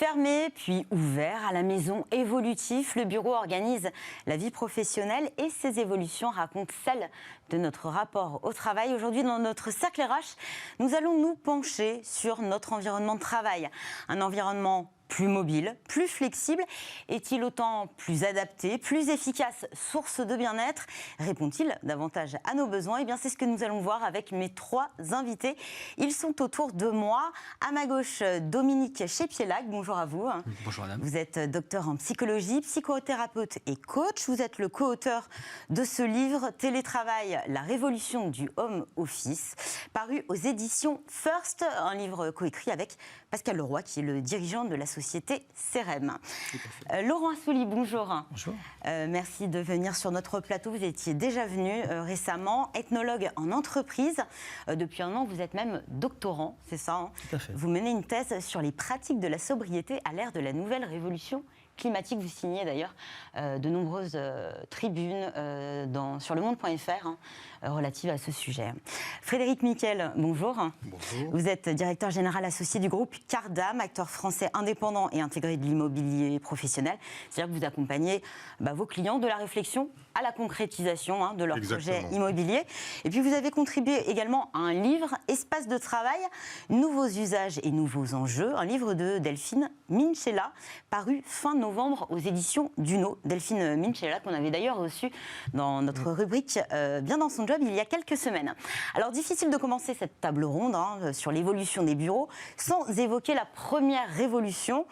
Fermé, puis ouvert, à la maison évolutif, le bureau organise la vie professionnelle et ses évolutions racontent celles de notre rapport au travail. Aujourd'hui, dans notre cercle RH, nous allons nous pencher sur notre environnement de travail. Un environnement plus mobile, plus flexible, est-il autant plus adapté, plus efficace, source de bien-être? Répond-il davantage à nos besoins? Eh bien, c'est ce que nous allons voir avec mes trois invités. Ils sont autour de moi. À ma gauche, Dominique Chepielac, bonjour à vous. Bonjour madame. Vous êtes docteur en psychologie, psychothérapeute et coach. Vous êtes le co-auteur de ce livre « Télétravail, la révolution du home office », paru aux éditions First, un livre coécrit avec Pascal Leroy, qui est le dirigeant de la société CRM. Laurent Assouli, bonjour. Bonjour. Merci de venir sur notre plateau. Vous étiez déjà venu récemment, ethnologue en entreprise. Depuis un an, vous êtes même doctorant, c'est ça, hein? Tout à fait. Vous menez une thèse sur les pratiques de la sobriété à l'ère de la nouvelle révolution climatique. Vous signez d'ailleurs de nombreuses tribunes sur lemonde.fr relatives à ce sujet. Frédéric Miquel, bonjour. Bonjour. Vous êtes directeur général associé du groupe Cardam, acteur français indépendant et intégré de l'immobilier professionnel. C'est-à-dire que vous accompagnez vos clients de la réflexion à la concrétisation de leurs projets immobiliers. Et puis vous avez contribué également à un livre, Espace de travail, nouveaux usages et nouveaux enjeux, un livre de Delphine Minchella, paru fin novembre aux éditions Duno. Delphine Minchella, qu'on avait d'ailleurs reçue dans notre rubrique Bien dans son job il y a quelques semaines. Alors difficile de commencer cette table ronde sur l'évolution des bureaux sans évoquer la première révolution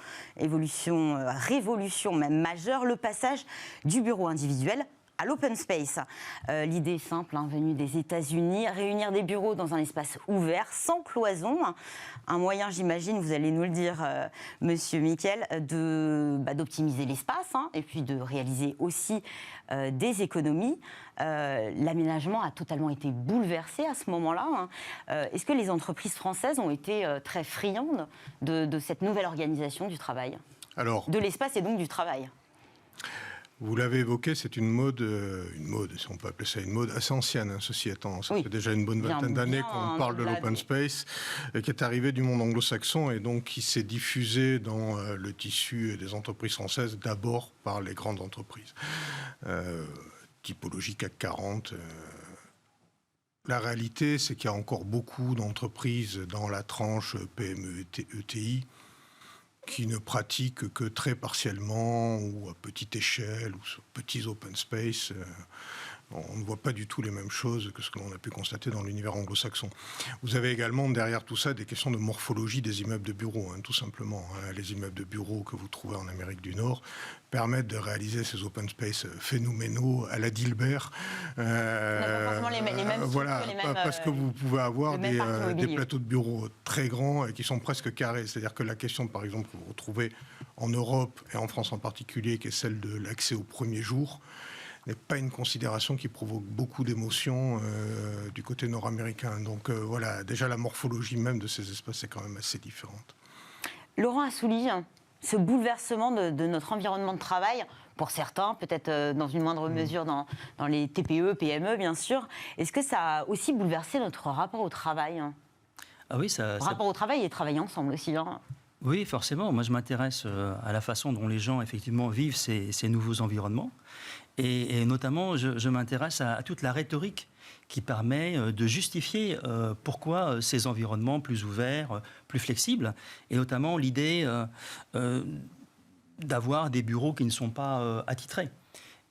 même majeure, le passage du bureau individuel à l'open space. L'idée est simple, venue des États-Unis, réunir des bureaux dans un espace ouvert, sans cloison. Un moyen, j'imagine, vous allez nous le dire, monsieur Miquel, d'optimiser l'espace et puis de réaliser aussi des économies. L'aménagement a totalement été bouleversé à ce moment-là. Est-ce que les entreprises françaises ont été très friandes de cette nouvelle organisation du travail? De l'espace et donc du travail? Vous l'avez évoqué, c'est une mode, si on peut appeler ça une mode, assez ancienne, ceci étant. Ça fait déjà une bonne vingtaine d'années qu'on parle de l'open space, qui est arrivé du monde anglo-saxon et donc qui s'est diffusé dans le tissu des entreprises françaises, d'abord par les grandes entreprises. Typologie CAC 40. La réalité, c'est qu'il y a encore beaucoup d'entreprises dans la tranche PME, ETI, qui ne pratiquent que très partiellement ou à petite échelle ou sur petits open space. On ne voit pas du tout les mêmes choses que ce que l'on a pu constater dans l'univers anglo-saxon. Vous avez également derrière tout ça des questions de morphologie des immeubles de bureaux, tout simplement. Les immeubles de bureaux que vous trouvez en Amérique du Nord permettent de réaliser ces open space phénoménaux à la Dilbert. Pas forcément les mêmes voilà, parce que vous pouvez avoir des plateaux de bureaux très grands et qui sont presque carrés. C'est-à-dire que la question, par exemple, que vous retrouvez en Europe et en France en particulier, qui est celle de l'accès au premier jour, n'est pas une considération qui provoque beaucoup d'émotions du côté nord-américain. Donc voilà, déjà la morphologie même de ces espaces est quand même assez différente. Laurent Assouli, ce bouleversement de notre environnement de travail, pour certains, peut-être dans une moindre mesure dans les TPE, PME bien sûr, est-ce que ça a aussi bouleversé notre rapport au travail? Ah oui, rapport au travail et travailler ensemble aussi. Oui, forcément. Moi, je m'intéresse à la façon dont les gens, effectivement, vivent ces nouveaux environnements. Et notamment, je m'intéresse à toute la rhétorique qui permet de justifier pourquoi ces environnements plus ouverts, plus flexibles, et notamment l'idée d'avoir des bureaux qui ne sont pas attitrés.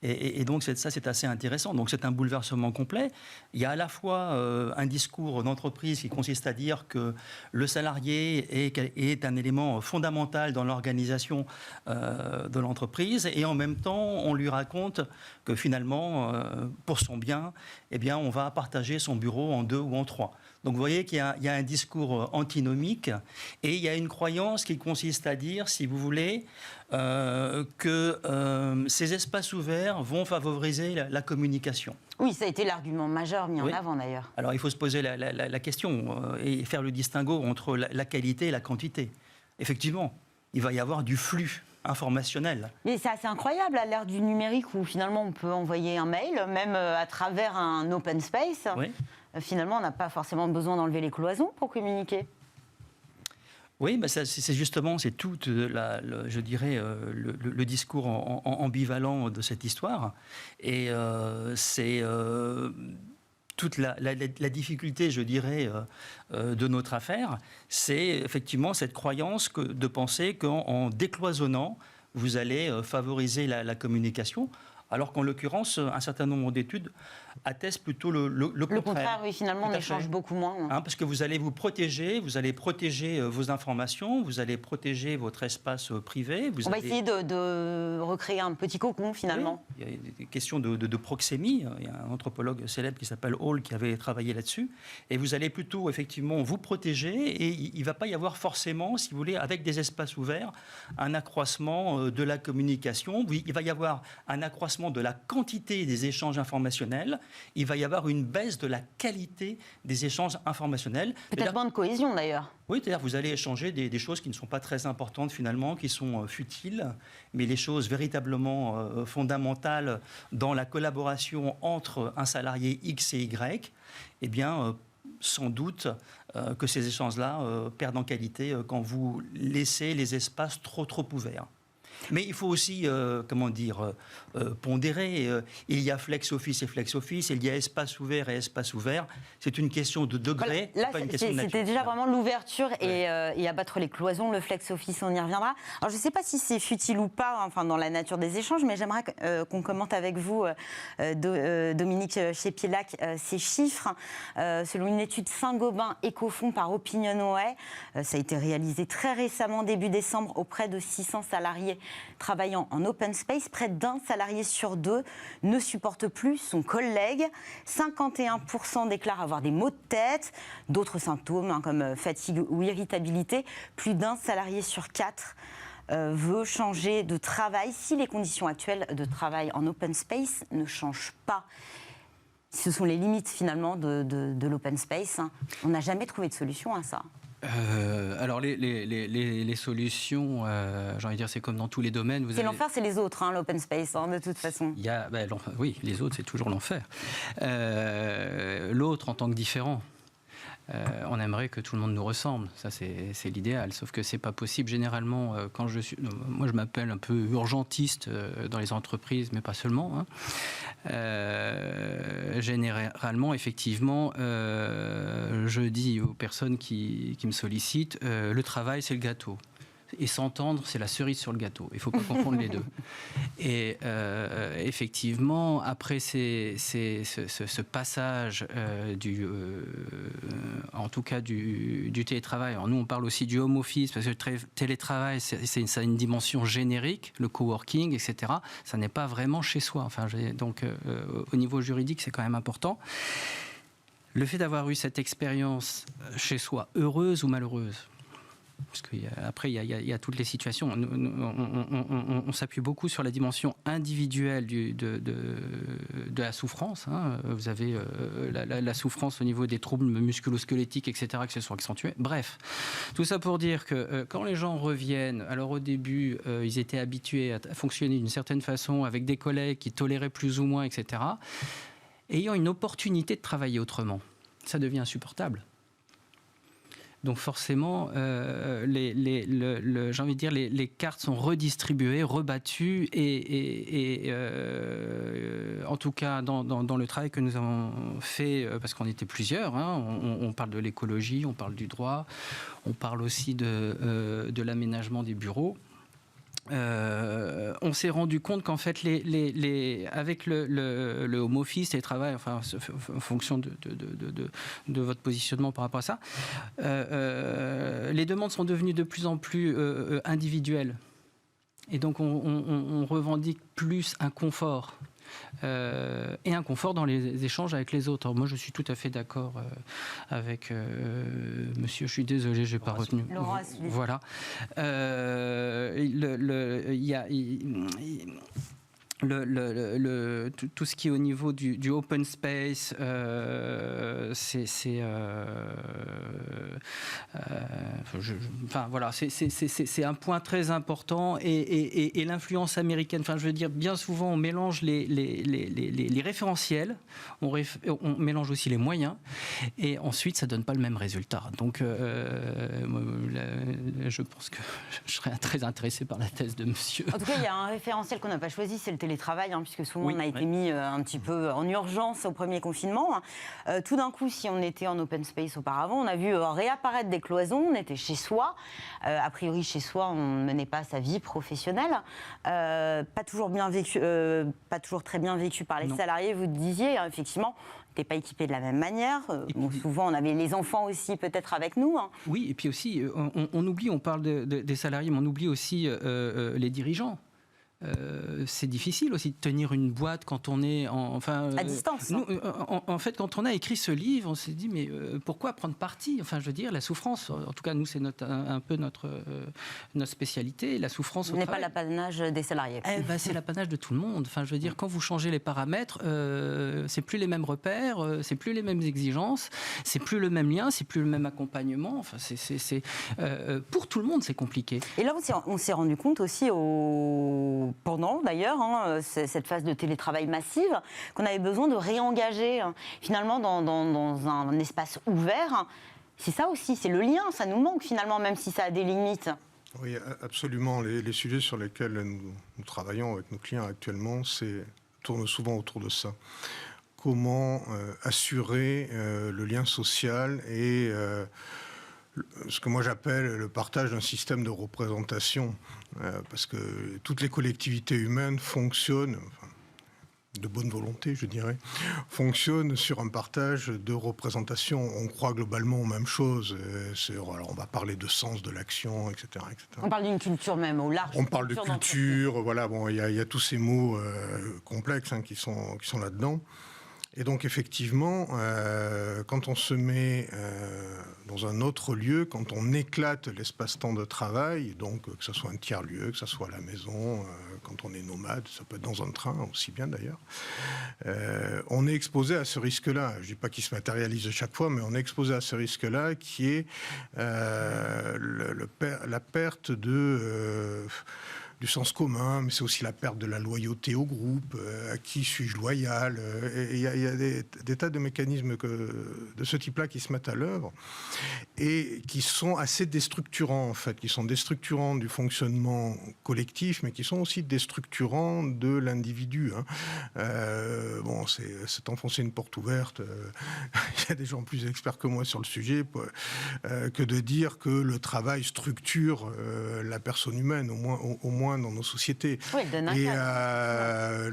Et donc, ça, c'est assez intéressant. Donc, c'est un bouleversement complet. Il y a à la fois un discours d'entreprise qui consiste à dire que le salarié est un élément fondamental dans l'organisation de l'entreprise. Et en même temps, on lui raconte que finalement, pour son bien, on va partager son bureau en 2 ou en 3. Donc, vous voyez qu'il y a un discours antinomique et il y a une croyance qui consiste à dire, si vous voulez, que ces espaces ouverts vont favoriser la communication. Oui, ça a été l'argument majeur mis en avant d'ailleurs. Alors, il faut se poser la question et faire le distinguo entre la qualité et la quantité. Effectivement, il va y avoir du flux informationnel. Mais c'est assez incroyable à l'ère du numérique où finalement on peut envoyer un mail, même à travers un open space. Oui. Finalement, on n'a pas forcément besoin d'enlever les cloisons pour communiquer. Oui, c'est justement, c'est tout, je dirais, le discours ambivalent de cette histoire. Et c'est toute la difficulté, je dirais, de notre affaire, c'est effectivement cette croyance de penser qu'en décloisonnant, vous allez favoriser la communication. Alors qu'en l'occurrence, un certain nombre d'études attestent plutôt le contraire. Le contraire, oui, finalement, on échange beaucoup moins. Parce que vous allez vous protéger, vous allez protéger vos informations, vous allez protéger votre espace privé. On va essayer de recréer un petit cocon, finalement. Oui, il y a des questions de proxémie. Il y a un anthropologue célèbre qui s'appelle Hall qui avait travaillé là-dessus. Et vous allez plutôt, effectivement, vous protéger. Et il ne va pas y avoir forcément, si vous voulez, avec des espaces ouverts, un accroissement de la communication. Il va y avoir un accroissement de la quantité des échanges informationnels, il va y avoir une baisse de la qualité des échanges informationnels. Peut-être moins de cohésion d'ailleurs. Oui, c'est-à-dire vous allez échanger des choses qui ne sont pas très importantes finalement, qui sont futiles, mais les choses véritablement fondamentales dans la collaboration entre un salarié X et Y, eh bien, sans doute que ces échanges-là perdent en qualité quand vous laissez les espaces trop ouverts. Mais il faut aussi, pondérer. Il y a flex office et flex office, il y a espace ouvert et espace ouvert. C'est une question de degré, voilà. Là, pas une question de nature. C'était déjà vraiment l'ouverture et abattre les cloisons, le flex office, on y reviendra. Alors, je ne sais pas si c'est futile ou pas, enfin, dans la nature des échanges, mais j'aimerais qu'on commente avec vous, Dominique Chepielac, ces chiffres. Selon une étude Saint-Gobain Ecofond par OpinionWay, ça a été réalisé très récemment, début décembre, auprès de 600 salariés travaillant en open space, près d'un salarié sur deux ne supporte plus son collègue. 51% déclarent avoir des maux de tête, d'autres symptômes comme fatigue ou irritabilité. Plus d'un salarié sur quatre veut changer de travail si les conditions actuelles de travail en open space ne changent pas. Ce sont les limites finalement de l'open space. On n'a jamais trouvé de solution à ça. Alors les solutions, j'ai envie de dire, c'est comme dans tous les domaines. L'enfer, c'est les autres, l'open space, de toute façon. Oui, les autres, c'est toujours l'enfer. L'autre en tant que différent. On aimerait que tout le monde nous ressemble, ça c'est l'idéal, sauf que c'est pas possible. Généralement, moi je m'appelle un peu urgentiste dans les entreprises, mais pas seulement. Généralement, effectivement, je dis aux personnes qui me sollicitent, le travail c'est le gâteau. Et s'entendre, c'est la cerise sur le gâteau. Il ne faut pas confondre les deux. Et effectivement, après ce passage en tout cas du télétravail, alors nous on parle aussi du home office, parce que le télétravail, ça a une dimension générique, le coworking, etc. Ça n'est pas vraiment chez soi. Donc au niveau juridique, c'est quand même important. Le fait d'avoir eu cette expérience chez soi, heureuse ou malheureuse, parce qu'après, il y a toutes les situations. On s'appuie beaucoup sur la dimension individuelle de la souffrance. Vous avez la souffrance au niveau des troubles musculo-squelettiques, etc., qui se sont accentués. Bref, tout ça pour dire que quand les gens reviennent, alors au début, ils étaient habitués à fonctionner d'une certaine façon avec des collègues qui toléraient plus ou moins, etc., ayant une opportunité de travailler autrement, ça devient insupportable. Donc forcément, j'ai envie de dire, les cartes sont redistribuées, rebattues, et en tout cas dans le travail que nous avons fait, parce qu'on était plusieurs, on parle de l'écologie, on parle du droit, on parle aussi de l'aménagement des bureaux. On s'est rendu compte qu'en fait, avec le home office, les travails, enfin, en fonction de votre positionnement par rapport à ça, les demandes sont devenues de plus en plus individuelles. Et donc, on revendique plus un confort. Et un confort dans les échanges avec les autres. Alors moi, je suis tout à fait d'accord avec monsieur, je suis désolé, je n'ai pas retenu. Laurent, voilà. tout ce qui est au niveau du open space, c'est un point très important et l'influence américaine. Enfin, je veux dire, bien souvent on mélange les référentiels, on mélange aussi les moyens et ensuite ça donne pas le même résultat. Donc, je pense que je serais très intéressé par la thèse de monsieur. En tout cas, il y a un référentiel qu'on n'a pas choisi, c'est le télétravail, puisque souvent on a été mis un petit peu en urgence au premier confinement. Tout d'un coup, si on était en open space auparavant, on a vu réapparaître des cloisons, on était chez soi. A priori, chez soi, on ne menait pas sa vie professionnelle. Pas toujours très bien vécu par les salariés, vous disiez, effectivement. On n'était pas équipés de la même manière. Souvent, on avait les enfants aussi peut-être avec nous. Oui, et puis aussi, on oublie, on parle des salariés, mais on oublie aussi les dirigeants. C'est difficile aussi de tenir une boîte quand on est à distance. Nous, en fait, quand on a écrit ce livre, on s'est dit mais pourquoi prendre parti ? Enfin, je veux dire, la souffrance. En tout cas, nous, c'est un peu notre spécialité. La souffrance. Ce n'est pas l'apanage des salariés. C'est l'apanage de tout le monde. Enfin, je veux dire, quand vous changez les paramètres, c'est plus les mêmes repères, c'est plus les mêmes exigences, c'est plus le même lien, c'est plus le même accompagnement. Enfin, pour tout le monde, c'est compliqué. Et là, on s'est rendu compte aussi pendant d'ailleurs cette phase de télétravail massive, qu'on avait besoin de réengager finalement dans un espace ouvert. C'est ça aussi, c'est le lien, ça nous manque finalement, même si ça a des limites. Oui, absolument. Les sujets sur lesquels nous travaillons avec nos clients actuellement tournent souvent autour de ça. Comment assurer le lien social et ce que moi j'appelle le partage d'un système de représentation, parce que toutes les collectivités humaines fonctionnent, de bonne volonté je dirais, fonctionnent sur un partage de représentation. On croit globalement aux mêmes choses. Alors on va parler de sens de l'action, etc., etc. On parle d'une culture même, au large. On parle de culture, voilà. Bon, il y a tous ces mots complexes qui sont là-dedans. Et donc effectivement, quand on se met dans un autre lieu, quand on éclate l'espace-temps de travail, donc que ce soit un tiers-lieu, que ce soit à la maison, quand on est nomade, ça peut être dans un train aussi bien d'ailleurs, on est exposé à ce risque-là. Je ne dis pas qu'il se matérialise chaque fois, mais on est exposé à ce risque-là qui est la perte du sens commun, mais c'est aussi la perte de la loyauté au groupe, à qui suis-je loyal. Il y a des tas de mécanismes de ce type-là qui se mettent à l'œuvre et qui sont assez déstructurants, en fait, qui sont déstructurants du fonctionnement collectif, mais qui sont aussi déstructurants de l'individu. C'est enfoncer une porte ouverte. Il y a des gens plus experts que moi sur le sujet, que de dire que le travail structure la personne humaine, au moins dans nos sociétés. Oui, et la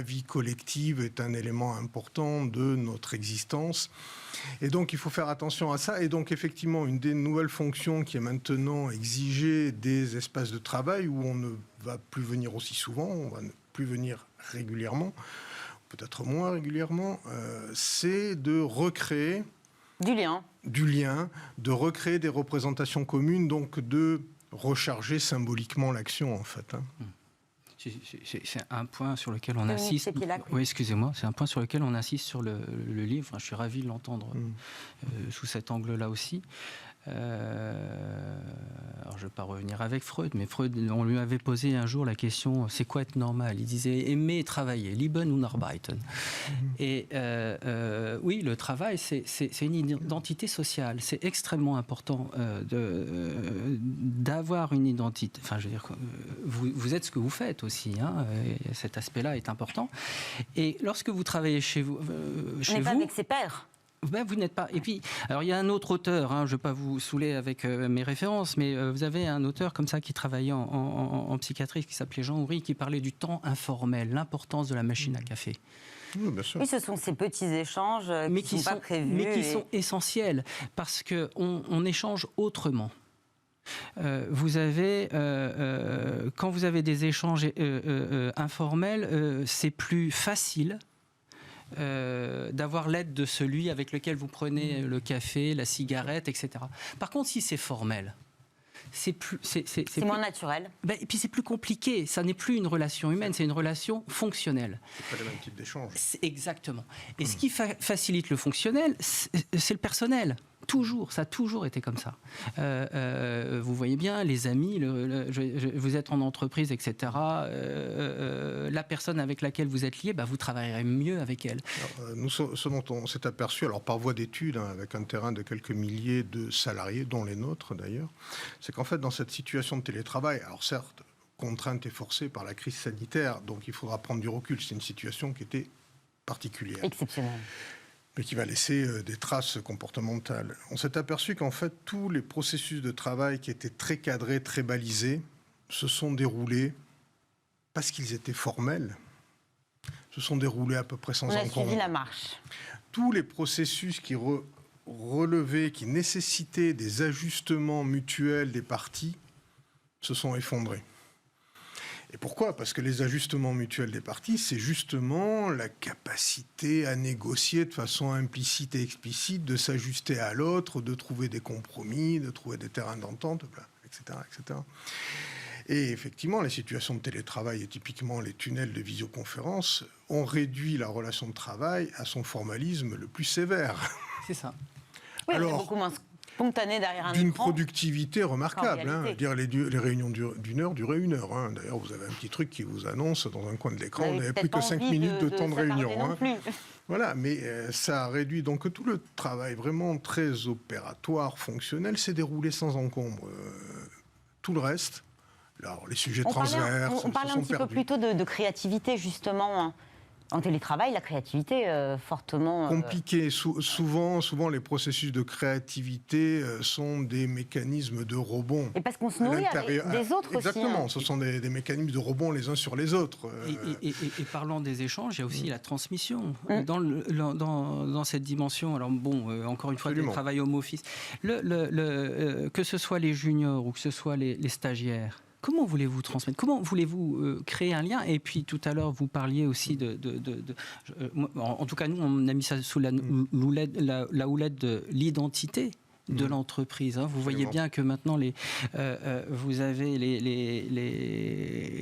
vie collective est un élément important de notre existence. Et donc, il faut faire attention à ça. Et donc, effectivement, une des nouvelles fonctions qui est maintenant exigée des espaces de travail où on ne va plus venir aussi souvent, on va ne plus venir régulièrement, peut-être moins régulièrement, c'est de recréer du lien, de recréer des représentations communes, donc de recharger symboliquement l'action, en fait. C'est un point sur lequel on insiste. Oui, excusez-moi, c'est un point sur lequel on insiste sur le livre. Enfin, je suis ravi de l'entendre sous cet angle-là aussi. Alors, je ne vais pas revenir avec Freud, mais Freud, on lui avait posé un jour la question, c'est quoi être normal ? Il disait aimer et travailler, Leben und Arbeiten. Et oui, le travail, c'est une identité sociale. C'est extrêmement important d'avoir une identité. Enfin, je veux dire, vous êtes ce que vous faites aussi. Et cet aspect-là est important. Et lorsque vous travaillez chez vous, on n'est pas avec ses pairs. Vous n'êtes pas. Et puis, alors il y a un autre auteur, je ne vais pas vous saouler avec mes références, mais vous avez un auteur comme ça qui travaillait en psychiatrie, qui s'appelait Jean Houry, qui parlait du temps informel, l'importance de la machine à café. Oui, bien sûr. Oui, ce sont ces petits échanges qui ne sont pas prévus. Mais qui sont essentiels, parce qu'on échange autrement. Vous avez, quand vous avez des échanges informels, c'est plus facile d'avoir l'aide de celui avec lequel vous prenez le café, la cigarette, etc. Par contre, si c'est formel, c'est moins naturel. Et puis c'est plus compliqué. Ça n'est plus une relation humaine, c'est une relation fonctionnelle. C'est pas le même type d'échange. Exactement. Et ce qui facilite le fonctionnel, c'est le personnel. Toujours, ça a toujours été comme ça. Vous voyez bien, les amis, vous êtes en entreprise, etc. La personne avec laquelle vous êtes lié, vous travaillerez mieux avec elle. Alors, ce dont on s'est aperçu, alors par voie d'étude, avec un terrain de quelques milliers de salariés, dont les nôtres d'ailleurs, c'est qu'en fait, dans cette situation de télétravail, alors certes, contrainte et forcée par la crise sanitaire, donc il faudra prendre du recul, c'est une situation qui était particulière. Exceptionnelle. Mais qui va laisser des traces comportementales. On s'est aperçu qu'en fait, tous les processus de travail qui étaient très cadrés, très balisés, se sont déroulés, parce qu'ils étaient formels, se sont déroulés à peu près sans encombre. On a suivi la marche. Tous les processus qui relevaient, qui nécessitaient des ajustements mutuels des parties, se sont effondrés. Et pourquoi ? Parce que les ajustements mutuels des parties, c'est justement la capacité à négocier de façon implicite et explicite, de s'ajuster à l'autre, de trouver des compromis, de trouver des terrains d'entente, etc., etc. Et effectivement, les situations de télétravail et typiquement les tunnels de visioconférence ont réduit la relation de travail à son formalisme le plus sévère. C'est ça. Oui, alors, beaucoup moins spontané derrière un écran. D'une productivité remarquable. Les réunions d'une heure duraient 1 heure. D'ailleurs, vous avez un petit truc qui vous annonce dans un coin de l'écran, vous n'avez plus que 5 minutes de temps de réunion. Voilà, mais ça a réduit. Donc tout le travail vraiment très opératoire, fonctionnel, s'est déroulé sans encombre. Tout le reste, alors, les sujets transverses, on parlait un petit peu plus tôt de créativité, justement. En télétravail, la créativité fortement... Compliqué. Souvent, les processus de créativité sont des mécanismes de rebond. Et parce qu'on se nourrit avec des autres aussi. Exactement, ce sont des mécanismes de rebond les uns sur les autres. Et parlant des échanges, il y a aussi la transmission. Dans cette dimension, alors encore une fois, le travail home office, que ce soit les juniors ou que ce soit les stagiaires, comment voulez-vous transmettre ? Comment voulez-vous créer un lien ? Et puis tout à l'heure, vous parliez aussi en tout cas, nous, on a mis ça sous la houlette de l'identité de l'entreprise. Vous voyez bien que maintenant, vous avez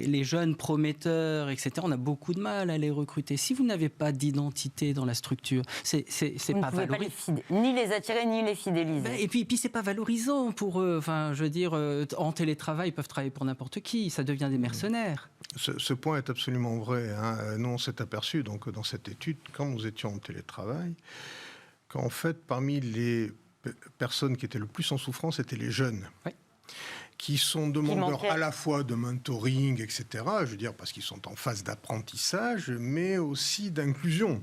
les jeunes prometteurs, etc. On a beaucoup de mal à les recruter. Si vous n'avez pas d'identité dans la structure, c'est pas valorisant. Ni les attirer, ni les fidéliser. Et puis c'est pas valorisant pour eux. Enfin, je veux dire, en télétravail, ils peuvent travailler pour n'importe qui. Ça devient des mercenaires. Ce point est absolument vrai. Nous, on s'est aperçu, donc, dans cette étude, quand nous étions en télétravail, qu'en fait, parmi les personnes qui étaient le plus en souffrance étaient les jeunes, qui sont demandeurs à la fois de mentoring, etc., je veux dire, parce qu'ils sont en phase d'apprentissage, mais aussi d'inclusion.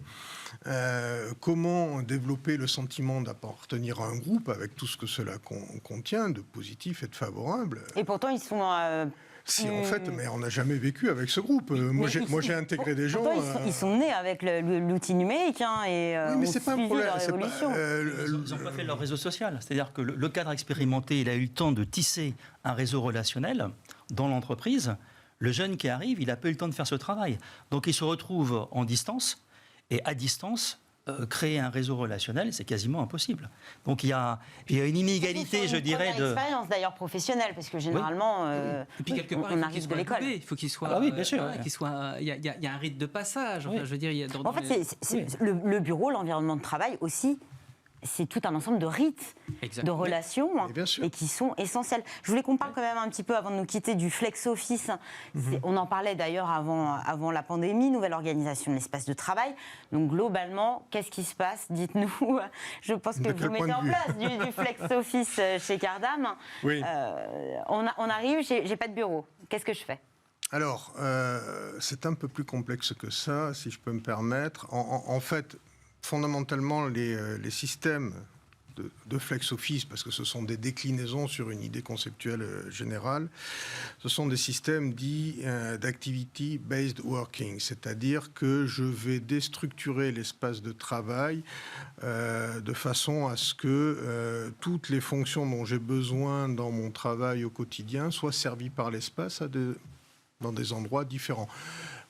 Comment développer le sentiment d'appartenir à un groupe avec tout ce que cela contient de positif et de favorable. Et pourtant, ils sont... Si, en fait, mais on n'a jamais vécu avec ce groupe. Moi, j'ai intégré des gens... Ils sont nés avec l'outil numérique. Et oui, mais c'est pas un problème. Ils n'ont pas fait leur réseau social. C'est-à-dire que le cadre expérimenté, il a eu le temps de tisser un réseau relationnel dans l'entreprise. Le jeune qui arrive, il n'a pas eu le temps de faire ce travail. Donc, il se retrouve en distance. Et à distance, créer un réseau relationnel, c'est quasiment impossible. Donc il y a une inégalité, je dirais, de... expérience d'ailleurs professionnelle, parce que généralement, et puis quelque part, on arrive de l'école. Il faut qu'il soit... Ah oui, bien sûr. Il y a un rite de passage. Enfin, je veux dire, en fait, le bureau, l'environnement de travail aussi, c'est tout un ensemble de rites, de relations, et qui sont essentiels. Je voulais qu'on parle quand même un petit peu, avant de nous quitter, du flex office. On en parlait d'ailleurs avant la pandémie, nouvelle organisation de l'espace de travail. Donc globalement, qu'est-ce qui se passe ? Dites-nous. Je pense que vous mettez en place du flex office chez Cardam. Oui. On arrive, j'ai pas de bureau. Qu'est-ce que je fais ? Alors, c'est un peu plus complexe que ça, si je peux me permettre. En fait... Fondamentalement, les systèmes de flex office, parce que ce sont des déclinaisons sur une idée conceptuelle générale, ce sont des systèmes dits d'activity-based working, c'est-à-dire que je vais déstructurer l'espace de travail de façon à ce que toutes les fonctions dont j'ai besoin dans mon travail au quotidien soient servies par l'espace dans des endroits différents.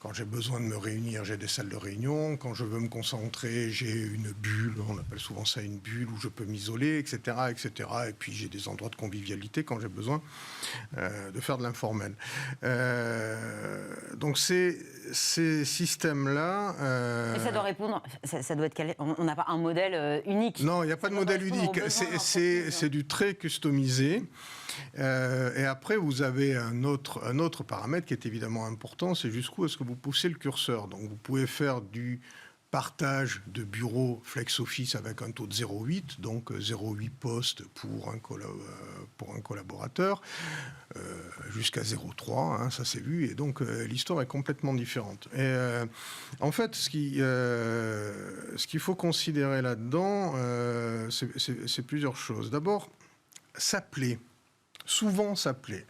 Quand j'ai besoin de me réunir, j'ai des salles de réunion. Quand je veux me concentrer, j'ai une bulle, on appelle souvent ça une bulle, où je peux m'isoler, etc., etc. Et puis j'ai des endroits de convivialité quand j'ai besoin de faire de l'informel. Donc ces systèmes-là... Et ça doit répondre, ça doit être... On n'a pas un modèle unique. Non, il n'y a pas de modèle unique. C'est du très customisé. Et après, vous avez un autre paramètre qui est évidemment important, c'est jusqu'où est-ce que vous poussez le curseur. Donc vous pouvez faire du partage de bureaux flex-office avec un taux de 0,8, donc 0,8 postes pour un collaborateur, jusqu'à 0,3, hein, ça c'est vu, et donc l'histoire est complètement différente. Et en fait, ce qu'il faut considérer là-dedans, c'est plusieurs choses. D'abord, souvent s'appeler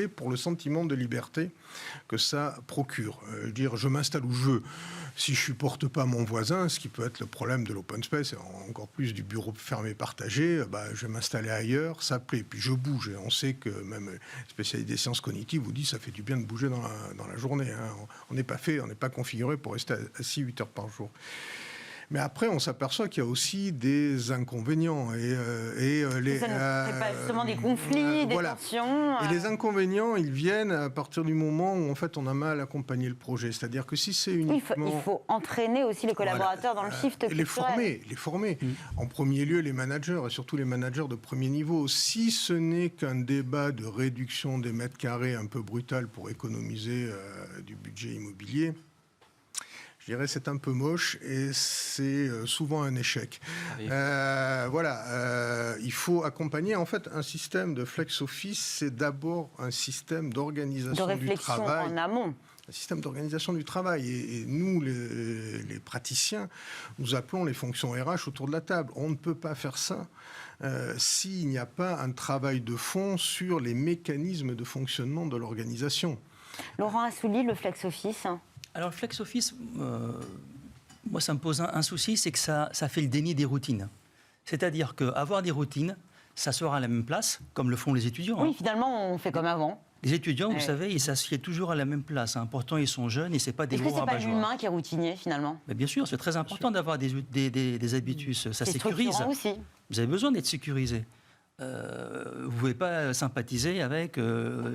pour le sentiment de liberté que ça procure. Dire je m'installe où je veux. Si je ne supporte pas mon voisin, ce qui peut être le problème de l'open space, et encore plus du bureau fermé partagé, je vais m'installer ailleurs, s'appeler, puis je bouge. Et on sait que même les spécialistes des sciences cognitives vous disent que ça fait du bien de bouger dans la journée. Hein. On n'est pas configuré pour rester assis 8 heures par jour. Mais après, on s'aperçoit qu'il y a aussi des inconvénients. Pas justement des conflits, des tensions. Et les inconvénients, ils viennent à partir du moment où, en fait, on a mal accompagné le projet. C'est-à-dire que si c'est uniquement... Il faut entraîner aussi les collaborateurs dans le shift culturel. Les former. En premier lieu, les managers, et surtout les managers de premier niveau. Si ce n'est qu'un débat de réduction des mètres carrés un peu brutal pour économiser du budget immobilier, je dirais c'est un peu moche et c'est souvent un échec. Il faut accompagner. En fait, un système de flex office, c'est d'abord un système d'organisation du travail. En amont. Un système d'organisation du travail. Et nous, les praticiens, nous appelons les fonctions RH autour de la table. On ne peut pas faire ça s'il n'y a pas un travail de fond sur les mécanismes de fonctionnement de l'organisation. Laurent Assouline, le flex office. Alors, le flex office, moi, ça me pose un souci, c'est que ça fait le déni des routines. C'est-à-dire qu'avoir des routines, s'asseoir à la même place, comme le font les étudiants. Oui, finalement, on fait comme avant. Les étudiants, vous savez, ils s'assiedent toujours à la même place. Hein. Pourtant, ils sont jeunes et ce n'est pas des lourds à Est-ce que ce n'est pas l'humain qui est routinier, finalement ? Mais bien sûr, c'est très important d'avoir des habitus. Ça sécurise. Aussi. Vous avez besoin d'être sécurisé. Vous ne pouvez pas sympathiser avec,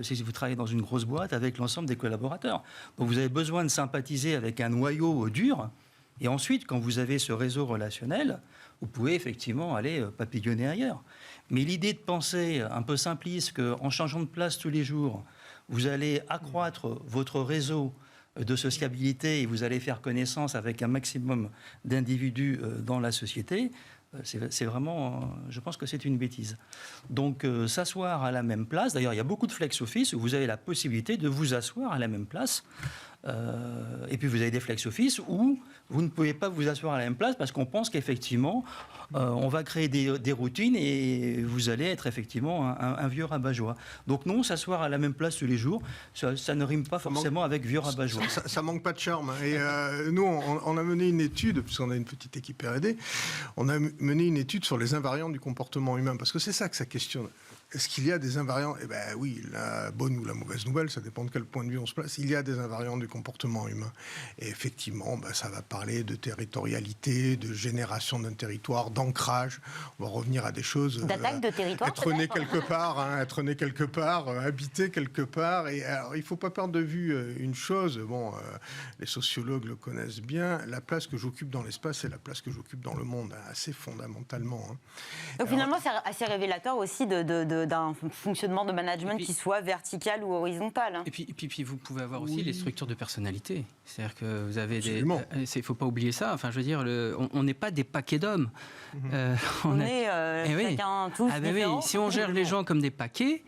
si vous travaillez dans une grosse boîte, avec l'ensemble des collaborateurs. Donc vous avez besoin de sympathiser avec un noyau dur. Et ensuite, quand vous avez ce réseau relationnel, vous pouvez effectivement aller papillonner ailleurs. Mais l'idée de penser un peu simpliste qu'en changeant de place tous les jours, vous allez accroître votre réseau de sociabilité et vous allez faire connaissance avec un maximum d'individus dans la société, c'est vraiment, je pense que c'est une bêtise. Donc, s'asseoir à la même place, d'ailleurs, il y a beaucoup de flex-office où vous avez la possibilité de vous asseoir à la même place. Et puis, vous avez des flex-office où vous ne pouvez pas vous asseoir à la même place parce qu'on pense qu'effectivement, on va créer des routines et vous allez être effectivement un vieux rabat-joie. Donc non, s'asseoir à la même place tous les jours, ça ne rime pas forcément avec vieux rabat-joie. Ça manque pas de charme. Et nous, on a mené une étude, puisqu'on a une petite équipe R&D, on a mené une étude sur les invariants du comportement humain, parce que c'est ça que ça questionne. Est-ce qu'il y a des invariants ? Eh bien oui, la bonne ou la mauvaise nouvelle, ça dépend de quel point de vue on se place. Il y a des invariants du comportement humain. Et effectivement, ça va parler de territorialité, de génération d'un territoire, d'ancrage. On va revenir à des choses... D'attaque de territoire, être né quelque part, habiter quelque part. Et alors, il ne faut pas perdre de vue une chose. Bon, les sociologues le connaissent bien. La place que j'occupe dans l'espace, c'est la place que j'occupe dans le monde, assez fondamentalement. Hein. Donc finalement, c'est assez révélateur aussi d'un fonctionnement de management qui soit vertical ou horizontal. Et puis vous pouvez avoir aussi les structures de personnalité. C'est-à-dire que vous avez Absolument. il ne faut pas oublier ça. Enfin, je veux dire, on n'est pas des paquets d'hommes. On est chacun tous différents. Oui. Si on gère les gens comme des paquets,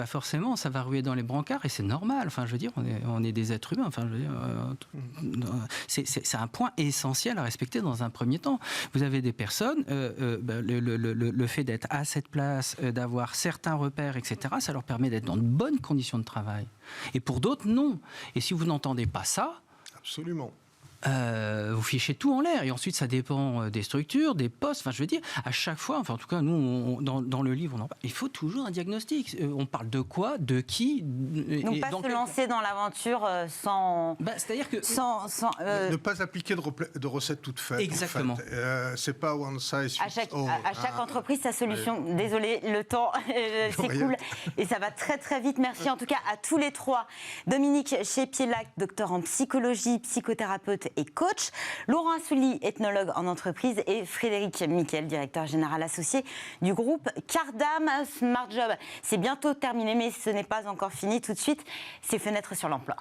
forcément, ça va ruer dans les brancards et c'est normal. Enfin, je veux dire, on est des êtres humains. Enfin, je veux dire, c'est un point essentiel à respecter dans un premier temps. Vous avez des personnes, le fait d'être à cette place, d'avoir certains repères, etc., ça leur permet d'être dans de bonnes conditions de travail. Et pour d'autres, non. Et si vous n'entendez pas ça... Absolument. vous fichez tout en l'air. Et ensuite, ça dépend des structures, des postes. Enfin, je veux dire, à chaque fois, enfin, en tout cas, nous, dans le livre, on en parle. Il faut toujours un diagnostic. On parle de quoi, de qui. Donc, pas se lancer dans l'aventure sans. C'est-à-dire que. Ne pas appliquer de recettes toutes faites. Exactement. En fait. C'est pas one size fits all. À chaque entreprise, sa solution. Oui. Désolé, le temps s'écoule. Et ça va très, très vite. Merci en tout cas à tous les trois. Dominique Chépielac, docteur en psychologie, psychothérapeute et coach, Laurent Assouli, ethnologue en entreprise, et Frédéric Miquel, directeur général associé du groupe Cardam. Smart Job, c'est bientôt terminé, mais ce n'est pas encore fini. Tout de suite, c'est Fenêtres sur l'emploi.